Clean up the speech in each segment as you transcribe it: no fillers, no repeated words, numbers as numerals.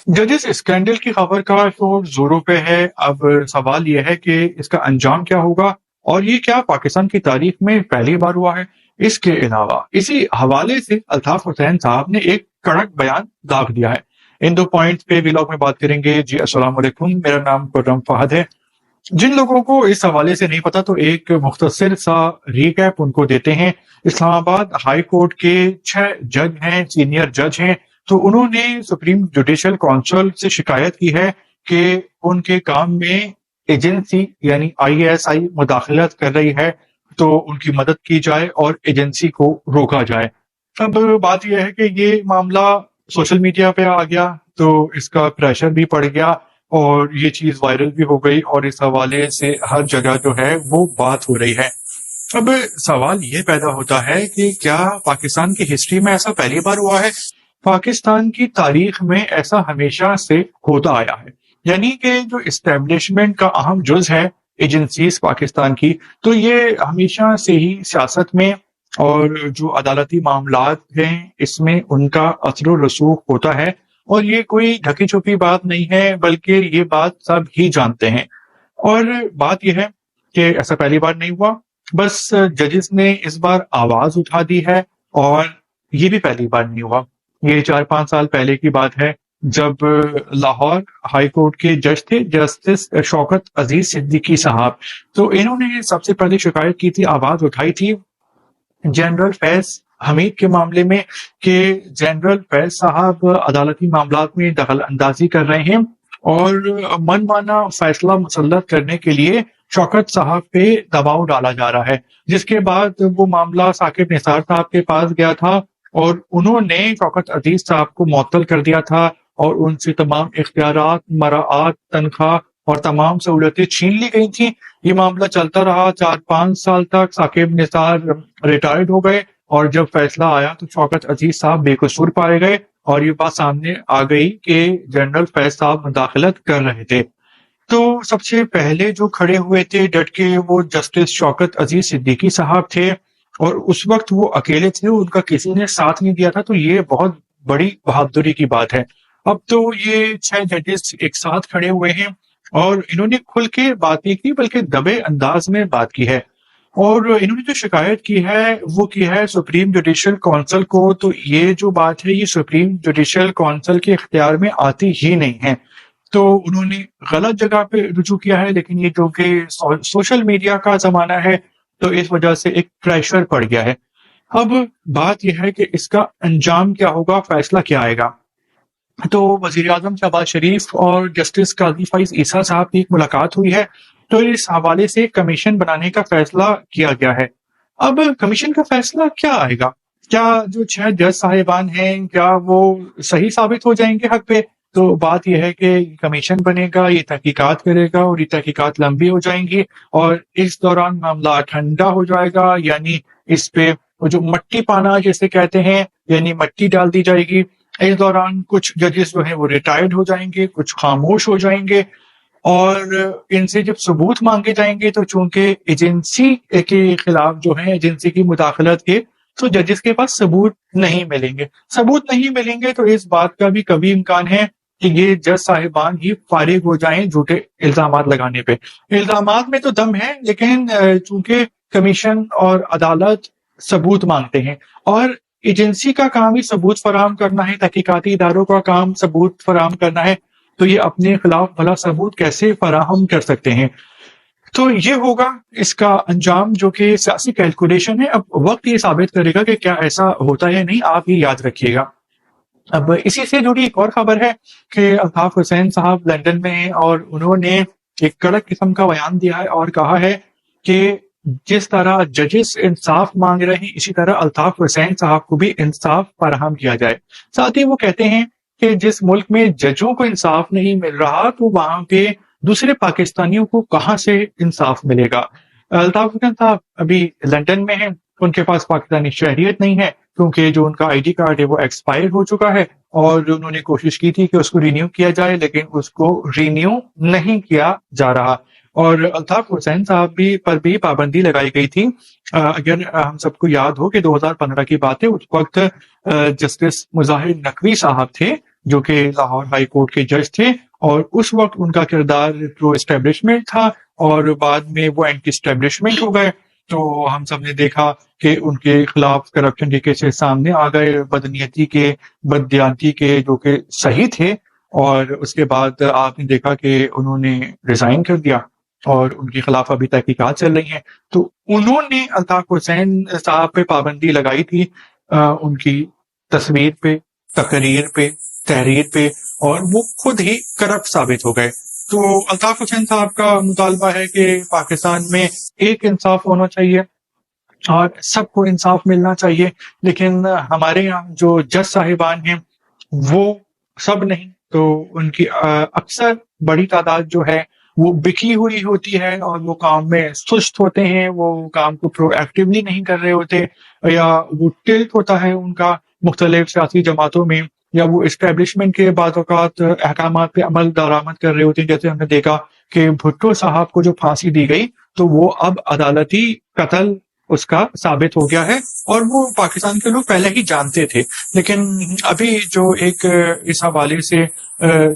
जजेस स्कैंडल की खबर का शोर जोरों पे है। अब सवाल यह है कि इसका अंजाम क्या होगा और ये क्या पाकिस्तान की तारीख में पहली बार हुआ है। इसके अलावा इसी हवाले से अल्ताफ हुसैन साहब ने एक कड़क बयान दाग दिया है। इन दो पॉइंट्स पे व्लॉग में बात करेंगे। जी अस्सलाम वालेकुम, मेरा नाम खुर्रम फहद है। जिन लोगों को इस हवाले से नहीं पता तो एक मुख्तसर सा रीकैप उनको देते हैं। इस्लामाबाद हाई कोर्ट के 6 जज हैं, सीनियर जज हैं। तो उन्होंने सुप्रीम जुडिशल काउंसिल से शिकायत की है कि उनके काम में एजेंसी यानी आईएसआई मुदाखलत कर रही है, तो उनकी मदद की जाए और एजेंसी को रोका जाए। अब बात यह है कि ये मामला सोशल मीडिया पे आ गया तो इसका प्रेशर भी पड़ गया और ये चीज वायरल भी हो गई और इस हवाले से हर जगह जो है वो बात हो रही है। अब सवाल ये पैदा होता है कि क्या पाकिस्तान की हिस्ट्री में ऐसा पहली बार हुआ है? पाकिस्तान की तारीख में ऐसा हमेशा से होता आया है, यानी कि जो इस्टेब्लिशमेंट का अहम जुज है एजेंसीज पाकिस्तान की, तो ये हमेशा से ही सियासत में और जो अदालती मामलात हैं इसमें उनका असर व रसूख होता है। और ये कोई ढकी छुपी बात नहीं है, बल्कि ये बात सब ही जानते हैं। और बात यह है कि ऐसा पहली बार नहीं हुआ, बस जजेस ने इस बार आवाज उठा दी है और ये भी पहली बार नहीं हुआ। ये 4-5 साल पहले की बात है जब लाहौर हाई कोर्ट के जज थे जस्टिस शौकत अजीज सिद्दीकी साहब। तो इन्होंने सबसे पहले शिकायत की थी, आवाज उठाई थी जनरल फैज हमीद के मामले में कि जनरल फैज साहब अदालती मामलात में दखल अंदाजी कर रहे हैं और मनमाना फैसला मुसल्लत करने के लिए शौकत साहब पे दबाव डाला जा रहा है। जिसके बाद वो मामला साकिब निसार साहब के पास गया था और उन्होंने शौकत अजीज साहब को मुअत्तल कर दिया था और उनसे तमाम इख्तियारात, मराआत, तनख्वाह और तमाम सहूलतें छीन ली गई थी। ये मामला चलता रहा 4-5 साल तक। साकिब निसार रिटायर्ड हो गए और जब फैसला आया तो शौकत अजीज साहब बेकसूर पाए गए और ये बात सामने आ गई कि जनरल फैज साहब मुदाखलत कर रहे थे। तो सबसे पहले जो खड़े हुए थे डट के वो जस्टिस शौकत अजीज सिद्दीकी साहब थे और उस वक्त वो अकेले थे, उनका किसी ने साथ नहीं दिया था। तो ये बहुत बड़ी बहादुरी की बात है। अब तो ये 6 जजेस एक साथ खड़े हुए हैं और इन्होंने खुल के बात नहीं की बल्कि दबे अंदाज में बात की है। और इन्होंने जो शिकायत की है वो की है सुप्रीम जुडिशल काउंसिल को। तो ये जो बात है ये सुप्रीम जुडिशल काउंसिल के इख्तियार में आती ही नहीं है। तो उन्होंने गलत जगह पे रुजू किया है, लेकिन ये जो कि सोशल मीडिया का जमाना है तो इस वजह से एक प्रेशर पड़ गया है। अब बात यह है कि इसका अंजाम क्या होगा, फैसला क्या आएगा। तो वजीर आजम शहबाज शरीफ और जस्टिस काजी फैज ईसा साहब की एक मुलाकात हुई है, तो इस हवाले से कमीशन बनाने का फैसला किया गया है। अब कमीशन का फैसला क्या आएगा? क्या जो 6 जज साहिबान हैं क्या वो सही साबित हो जाएंगे हक पे? तो बात यह है कि कमीशन बनेगा, ये तहकीकात करेगा और ये तहकीकात लंबी हो जाएंगी और इस दौरान मामला ठंडा हो जाएगा, यानी इस पे वो जो मट्टी पाना जैसे कहते हैं, यानी मट्टी डाल दी जाएगी। इस दौरान कुछ जजेस जो हैं वो रिटायर्ड हो जाएंगे, कुछ खामोश हो जाएंगे और इनसे जब सबूत मांगे जाएंगे तो चूंकि एजेंसी के खिलाफ जो है एजेंसी की मुदाखलत के, तो जजेस के पास सबूत नहीं मिलेंगे। सबूत नहीं मिलेंगे तो इस बात का भी कभी इम्कान है कि ये जज साहिबान ही फारिग हो जाएं झूठे इल्जामात लगाने पे। इल्जामात में तो दम है, लेकिन चूंकि कमीशन और अदालत सबूत मांगते हैं और एजेंसी का काम ही सबूत फराहम करना है, तहकीकाती इदारों का काम सबूत फराहम करना है, तो ये अपने खिलाफ भला सबूत कैसे फराहम कर सकते हैं। तो ये होगा इसका अंजाम जो कि सियासी कैलकुलेशन है। अब वक्त ये साबित करेगा कि क्या ऐसा होता है, नहीं, आप ये याद रखिएगा। अब इसी से जुड़ी एक और खबर है कि अल्ताफ हुसैन साहब लंदन में हैं और उन्होंने एक कड़क किस्म का बयान दिया है और कहा है कि जिस तरह जजेस इंसाफ मांग रहे हैं इसी तरह अल्ताफ हुसैन साहब को भी इंसाफ फराहम किया जाए। साथ ही वो कहते हैं कि जिस मुल्क में जजों को इंसाफ नहीं मिल रहा तो वहां पे दूसरे पाकिस्तानियों को कहां से इंसाफ मिलेगा। अल्ताफ हुसैन साहब अभी लंदन में हैं, उनके पास पाकिस्तानी शहरियत नहीं है क्योंकि जो उनका आईडी कार्ड है वो एक्सपायर हो चुका है और उन्होंने कोशिश की थी कि उसको रिन्यू किया जाए, लेकिन उसको रिन्यू नहीं किया जा रहा। और अल्ताफ हुसैन साहब पर भी पाबंदी लगाई गई थी। अगर हम सबको याद हो कि 2015 की बात है, उस वक्त जस्टिस मुजाहिर नकवी साहब थे جو کہ لاہور ہائی کورٹ کے جج تھے، اور اس وقت ان کا کردار پرو اسٹیبلشمنٹ تھا اور بعد میں وہ اینٹی اسٹیبلشمنٹ ہو گئے۔ تو ہم سب نے دیکھا کہ ان کے خلاف کرپشن کے کیسز سامنے آ گئے، بدنیتی کے، بددیانتی کے، جو کہ صحیح تھے، اور اس کے بعد آپ نے دیکھا کہ انہوں نے ریزائن کر دیا اور ان کے خلاف ابھی تحقیقات چل رہی ہیں۔ تو انہوں نے الطاف حسین صاحب پہ پابندی لگائی تھی، ان کی تصویر پہ، تقریر پہ، تحریر پہ، اور وہ خود ہی کرپٹ ثابت ہو گئے۔ تو الطاف حسین صاحب کا مطالبہ ہے کہ پاکستان میں ایک انصاف ہونا چاہیے اور سب کو انصاف ملنا چاہیے، لیکن ہمارے یہاں جو جج صاحبان ہیں وہ سب نہیں، تو ان کی اکثر بڑی تعداد جو ہے وہ بکی ہوئی ہوتی ہے اور وہ کام میں سست ہوتے ہیں، وہ کام کو پرو ایکٹیولی نہیں کر رہے ہوتے، یا وہ ٹلٹ ہوتا ہے ان کا مختلف سیاسی جماعتوں میں، یا وہ اسٹیبلشمنٹ کے بعض اوقات احکامات پہ عمل درآمد کر رہے ہوتے ہیں۔ جیسے ہم نے دیکھا کہ بھٹو صاحب کو جو پھانسی دی گئی تو وہ اب عدالتی قتل اس کا ثابت ہو گیا ہے، اور وہ پاکستان کے لوگ پہلے ہی جانتے تھے، لیکن ابھی جو ایک اس حوالے سے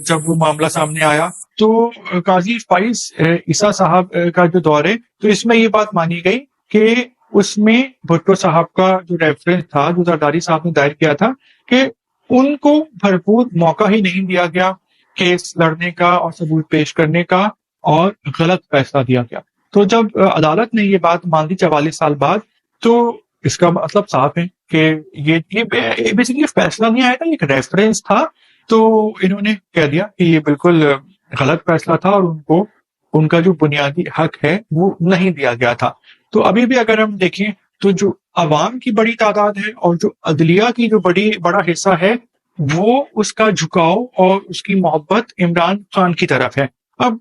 جب وہ معاملہ سامنے آیا تو قاضی فائز عیسیٰ صاحب کا جو دور ہے، تو اس میں یہ بات مانی گئی کہ اس میں بھٹو صاحب کا جو ریفرنس تھا، جو زرداری صاحب نے دائر کیا تھا، کہ ان کو بھرپور موقع ہی نہیں دیا گیا کیس لڑنے کا اور ثبوت پیش کرنے کا، اور غلط فیصلہ دیا گیا۔ تو جب عدالت نے یہ بات مان لی 44 سال بعد، تو اس کا مطلب صاف ہے کہ یہ بیسیکلی فیصلہ نہیں آیا تھا، ایک ریفرنس تھا، تو انہوں نے کہہ دیا کہ یہ بالکل غلط فیصلہ تھا اور ان کو ان کا جو بنیادی حق ہے وہ نہیں دیا گیا تھا۔ تو ابھی بھی اگر ہم دیکھیں تو جو عوام کی بڑی تعداد ہے اور جو عدلیہ کی جو بڑا حصہ ہے، وہ اس کا جھکاؤ اور اس کی محبت عمران خان کی طرف ہے۔ اب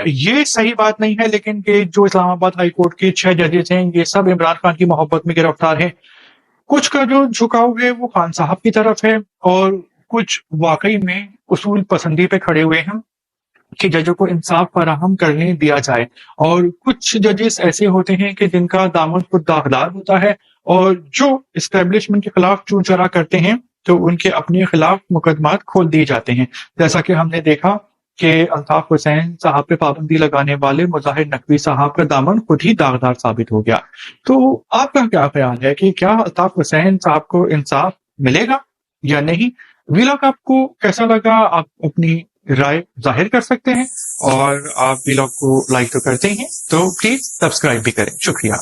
یہ صحیح بات نہیں ہے، لیکن کہ جو اسلام آباد ہائی کورٹ کے 6 ججز ہیں یہ سب عمران خان کی محبت میں گرفتار ہیں۔ کچھ کا جو جھکاؤ ہے وہ خان صاحب کی طرف ہے، اور کچھ واقعی میں اصول پسندی پہ کھڑے ہوئے ہیں کہ ججوں کو انصاف فراہم کرنے دیا جائے، اور کچھ ججز ایسے ہوتے ہیں کہ جن کا دامن خود داغدار ہوتا ہے، اور جو اسٹیبلشمنٹ کے خلاف چون چرا کرتے ہیں تو ان کے اپنے خلاف مقدمات کھول دیے جاتے ہیں، جیسا کہ ہم نے دیکھا کہ الطاف حسین صاحب پہ پابندی لگانے والے مظاہر نقوی صاحب کا دامن خود ہی داغدار ثابت ہو گیا۔ تو آپ کا کیا خیال ہے کہ کیا الطاف حسین صاحب کو انصاف ملے گا یا نہیں؟ ویلاگ آپ کو کیسا لگا؟ آپ اپنی رائے ظاہر کر سکتے ہیں، اور آپ ویلاگ کو لائک تو کرتے ہیں تو پلیز سبسکرائب بھی کریں۔ شکریہ۔